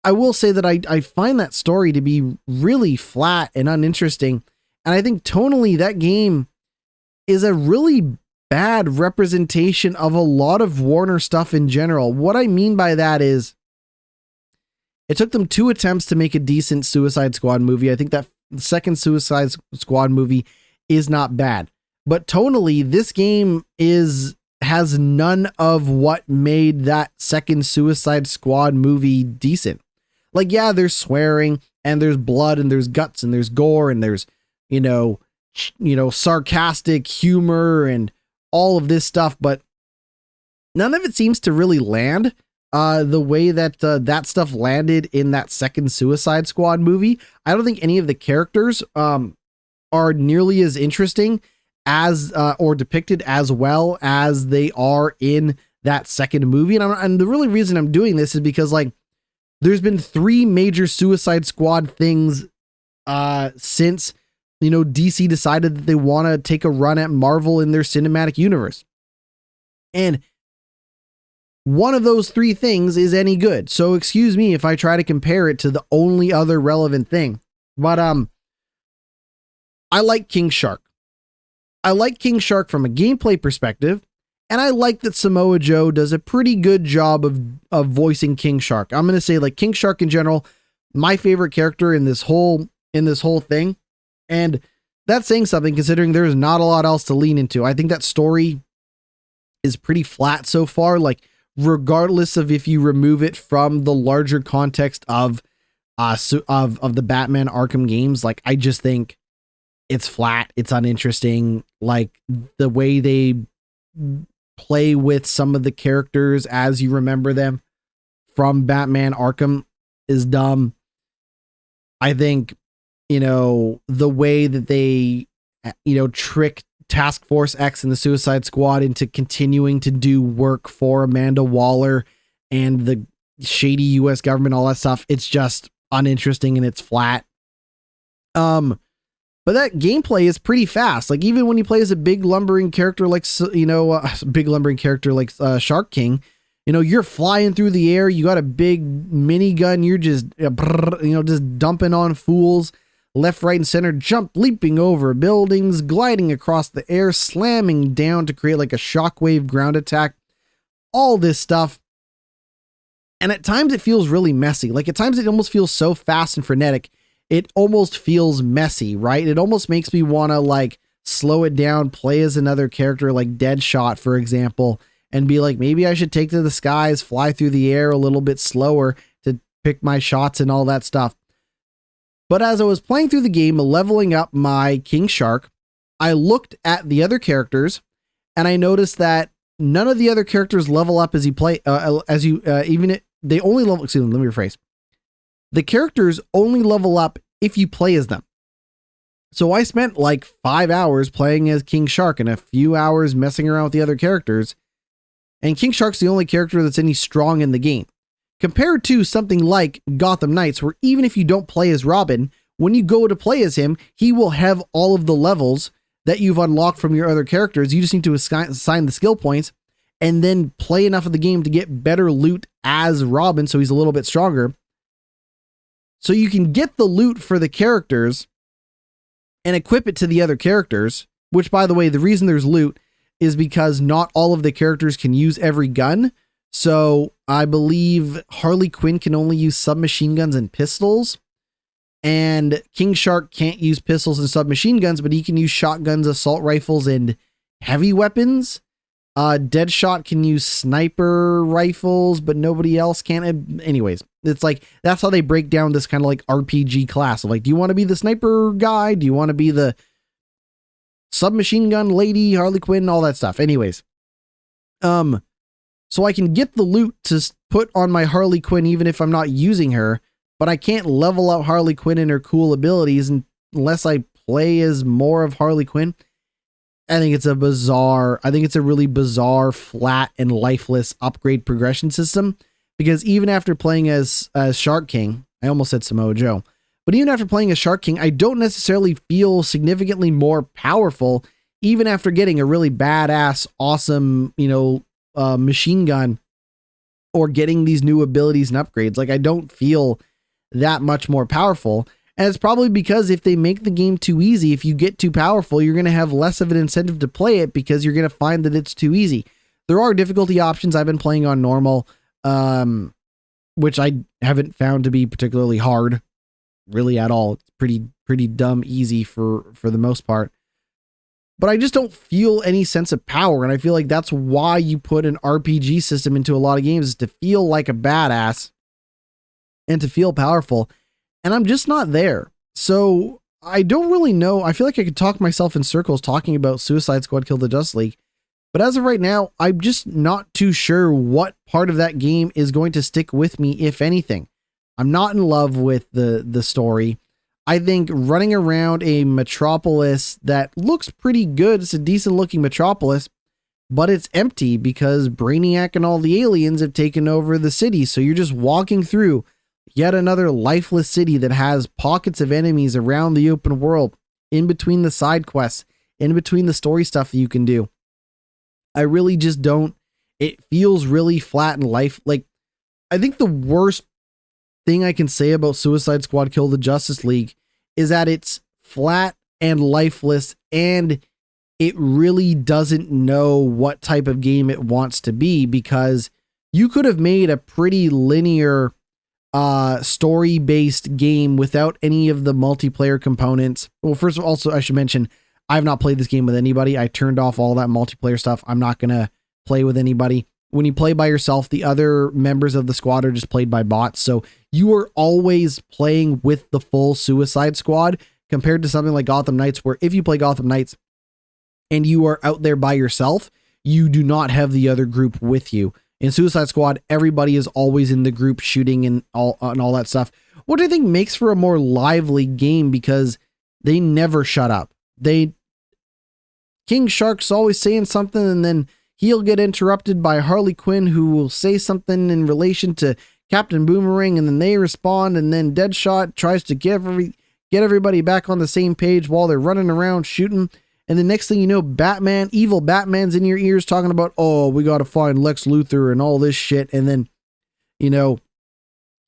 I will say that I find that story to be really flat and uninteresting. And I think tonally that game is a really bad representation of a lot of Warner stuff in general. What I mean by that is it took them 2 attempts to make a decent Suicide Squad movie. I think that the second Suicide Squad movie is not bad, but tonally this game has none of what made that second Suicide Squad movie decent. Like, yeah, there's swearing and there's blood and there's guts and there's gore and there's, you know, sarcastic humor and all of this stuff, but none of it seems to really land the way that that stuff landed in that second Suicide Squad movie. I don't think any of the characters are nearly as interesting as or depicted as well as they are in that second movie. And the really reason I'm doing this is because like there's been 3 major Suicide Squad things since, you know, DC decided that they want to take a run at Marvel in their cinematic universe. And one of those 3 things is any good. So excuse me if I try to compare it to the only other relevant thing. But I like King Shark. I like King Shark from a gameplay perspective, and I like that Samoa Joe does a pretty good job of voicing King Shark. I'm going to say like King Shark in general, my favorite character in this whole thing. And that's saying something considering there's not a lot else to lean into. I think that story is pretty flat so far. Like regardless of if you remove it from the larger context of the Batman Arkham games, like I just think it's flat. It's uninteresting. Like the way they play with some of the characters as you remember them from Batman Arkham is dumb. I think, you know, the way that they, you know, trick Task Force X and the Suicide Squad into continuing to do work for Amanda Waller and the shady US government, all that stuff, it's just uninteresting and it's flat. But that gameplay is pretty fast. Like even when you play as a big lumbering character like, you know, Shark King, you know, you're flying through the air. You got a big minigun. You're just, just dumping on fools left, right, and center, leaping over buildings, gliding across the air, slamming down to create like a shockwave ground attack, all this stuff. And at times it feels really messy. Like at times it almost feels so fast and frenetic. It almost feels messy, right? It almost makes me want to like slow it down, play as another character like Deadshot, for example, and be like, maybe I should take to the skies, fly through the air a little bit slower to pick my shots and all that stuff. But as I was playing through the game, leveling up my King Shark, I looked at the other characters and I noticed that none of the other characters level up as you play, they only level, excuse me, let me rephrase. The characters only level up if you play as them. So I spent like 5 hours playing as King Shark and a few hours messing around with the other characters. And King Shark's the only character that's any strong in the game. Compared to something like Gotham Knights, where even if you don't play as Robin, when you go to play as him, he will have all of the levels that you've unlocked from your other characters. You just need to assign the skill points and then play enough of the game to get better loot as Robin, so he's a little bit stronger. So you can get the loot for the characters and equip it to the other characters, which, by the way, the reason there's loot is because not all of the characters can use every gun. So I believe Harley Quinn can only use submachine guns and pistols. And King Shark can't use pistols and submachine guns, but he can use shotguns, assault rifles, and heavy weapons. Deadshot can use sniper rifles, but nobody else can. Anyways, it's like, that's how they break down this kind of like RPG class. Like, do you want to be the sniper guy? Do you want to be the submachine gun lady, Harley Quinn, all that stuff? Anyways, so I can get the loot to put on my Harley Quinn even if I'm not using her, but I can't level up Harley Quinn and her cool abilities unless I play as more of Harley Quinn. I think it's a really bizarre, flat, and lifeless upgrade progression system, because even after playing as Shark King, I almost said Samoa Joe, but even after playing as Shark King, I don't necessarily feel significantly more powerful, even after getting a really badass, awesome, machine gun, or getting these new abilities and upgrades. Like, I don't feel that much more powerful. And it's probably because if they make the game too easy, if you get too powerful, you're going to have less of an incentive to play it because you're going to find that it's too easy. There are difficulty options. I've been playing on normal, which I haven't found to be particularly hard, really, at all. It's pretty dumb easy for the most part. But I just don't feel any sense of power, and I feel like that's why you put an RPG system into a lot of games, is to feel like a badass and to feel powerful. And I'm just not there. So I don't really know. I feel like I could talk myself in circles talking about Suicide Squad Kill the Justice League. But as of right now, I'm just not too sure what part of that game is going to stick with me, if anything. I'm not in love with the story. I think running around a metropolis that looks pretty good, it's a decent looking metropolis, but it's empty because Brainiac and all the aliens have taken over the city. So you're just walking through yet another lifeless city that has pockets of enemies around the open world, in between the side quests, in between the story stuff that you can do. I really just don't. It feels really flat in life. Like, I think the worst thing I can say about Suicide Squad Kill the Justice League is that it's flat and lifeless, and it really doesn't know what type of game it wants to be, because you could have made a pretty linear story-based game without any of the multiplayer components. Well, first of all, also I should mention, I have not played this game with anybody. I turned off all that multiplayer stuff. I'm not gonna play with anybody. When you play by yourself, the other members of the squad are just played by bots. So you are always playing with the full Suicide Squad, compared to something like Gotham Knights, where if you play Gotham Knights and you are out there by yourself, you do not have the other group with you. In Suicide Squad, everybody is always in the group shooting and all that stuff, which I think makes for a more lively game because they never shut up. King Shark's always saying something, and then he'll get interrupted by Harley Quinn, who will say something in relation to Captain Boomerang, and then they respond, and then Deadshot tries to get everybody back on the same page while they're running around shooting. And the next thing you know, evil Batman's in your ears talking about, oh, we got to find Lex Luthor and all this shit. And then,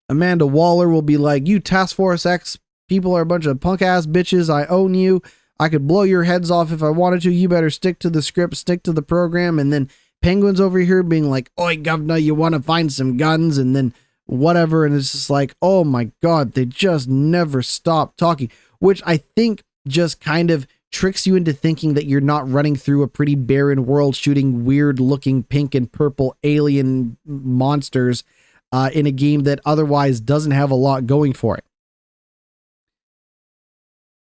Amanda Waller will be like, you Task Force X people are a bunch of punk ass bitches. I own you. I could blow your heads off if I wanted to. You better stick to the script, stick to the program. And then Penguin's over here being like, oi, governor, you want to find some guns? And then whatever. And it's just like, oh my God, they just never stop talking, which I think just kind of tricks you into thinking that you're not running through a pretty barren world shooting weird looking pink and purple alien monsters in a game that otherwise doesn't have a lot going for it.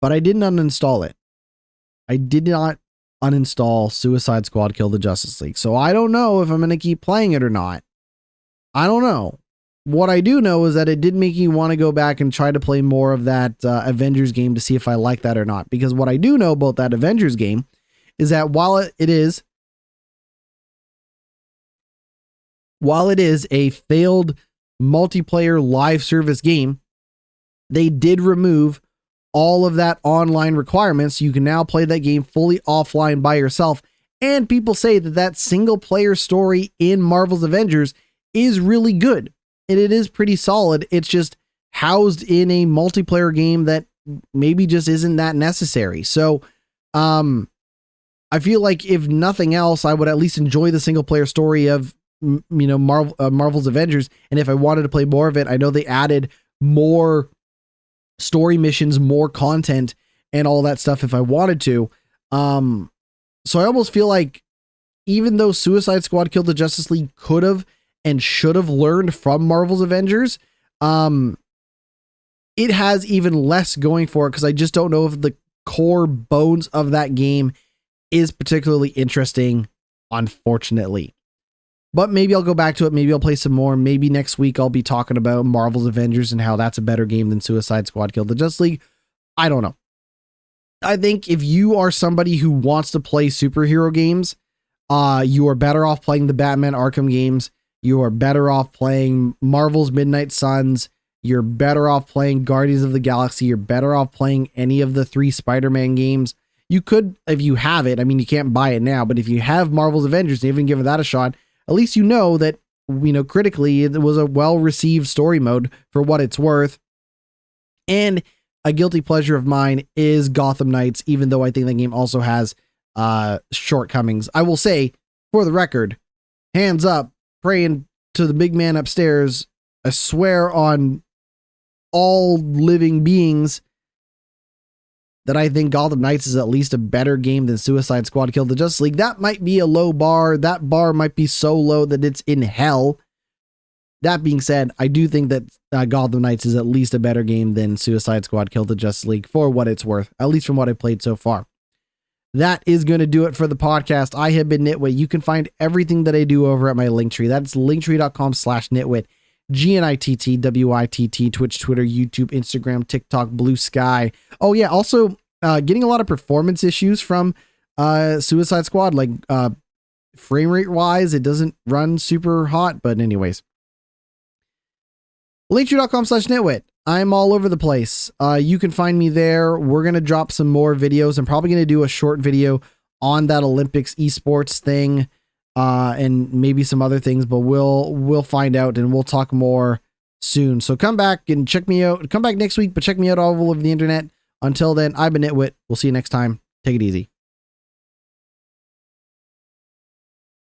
But I didn't uninstall it. I did not uninstall Suicide Squad Kill the Justice League. So I don't know if I'm going to keep playing it or not. I don't know. What I do know is that it did make me want to go back and try to play more of that Avengers game to see if I like that or not. Because what I do know about that Avengers game is that while it is a failed multiplayer live service game, they did remove all of that online requirements. You can now play that game fully offline by yourself. And people say that single player story in Marvel's Avengers is really good. And it is pretty solid. It's just housed in a multiplayer game that maybe just isn't that necessary. So, I I feel like if nothing else, I would at least enjoy the single player story of, Marvel's Avengers. And if I wanted to play more of it, I know they added more story missions, more content, and all that stuff if I wanted to. So I almost feel like even though Suicide Squad Killed the Justice League could have and should have learned from Marvel's Avengers, it has even less going for it, because I just don't know if the core bones of that game is particularly interesting, unfortunately. But maybe I'll go back to it. Maybe I'll play some more. Maybe next week I'll be talking about Marvel's Avengers and how that's a better game than Suicide Squad Killed the Justice League. I don't know. I think if you are somebody who wants to play superhero games, you are better off playing the Batman Arkham games. You are better off playing Marvel's Midnight Suns. You're better off playing Guardians of the Galaxy. You're better off playing any of the 3 Spider-Man games. You could, if you have it, I mean, you can't buy it now, but if you have Marvel's Avengers and you haven't given that a shot, at least you know that, critically, it was a well-received story mode for what it's worth. And a guilty pleasure of mine is Gotham Knights, even though I think the game also has shortcomings. I will say, for the record, hands up, praying to the big man upstairs, I swear on all living beings that I think Gotham Knights is at least a better game than Suicide Squad Killed the Justice League. That might be a low bar. That bar might be so low that it's in hell. That being said, I do think that Gotham Knights is at least a better game than Suicide Squad Killed the Justice League for what it's worth, at least from what I played so far. That is going to do it for the podcast. I have been GnittWitt. You can find everything that I do over at my Linktree. That's linktree.com/GnittWitt. GnittWitt, Twitch, Twitter, YouTube, Instagram, TikTok, Blue Sky. Oh yeah, also getting a lot of performance issues from Suicide Squad, like frame rate wise, it doesn't run super hot, but anyways. Linktree.com/GnittWitt. I'm all over the place. You can find me there. We're going to drop some more videos. I'm probably going to do a short video on that Olympics esports thing. And maybe some other things, but we'll find out, and we'll talk more soon. So come back and check me out. Come back next week, but check me out all over the internet. Until then, I've been GnittWitt. We'll see you next time. Take it easy.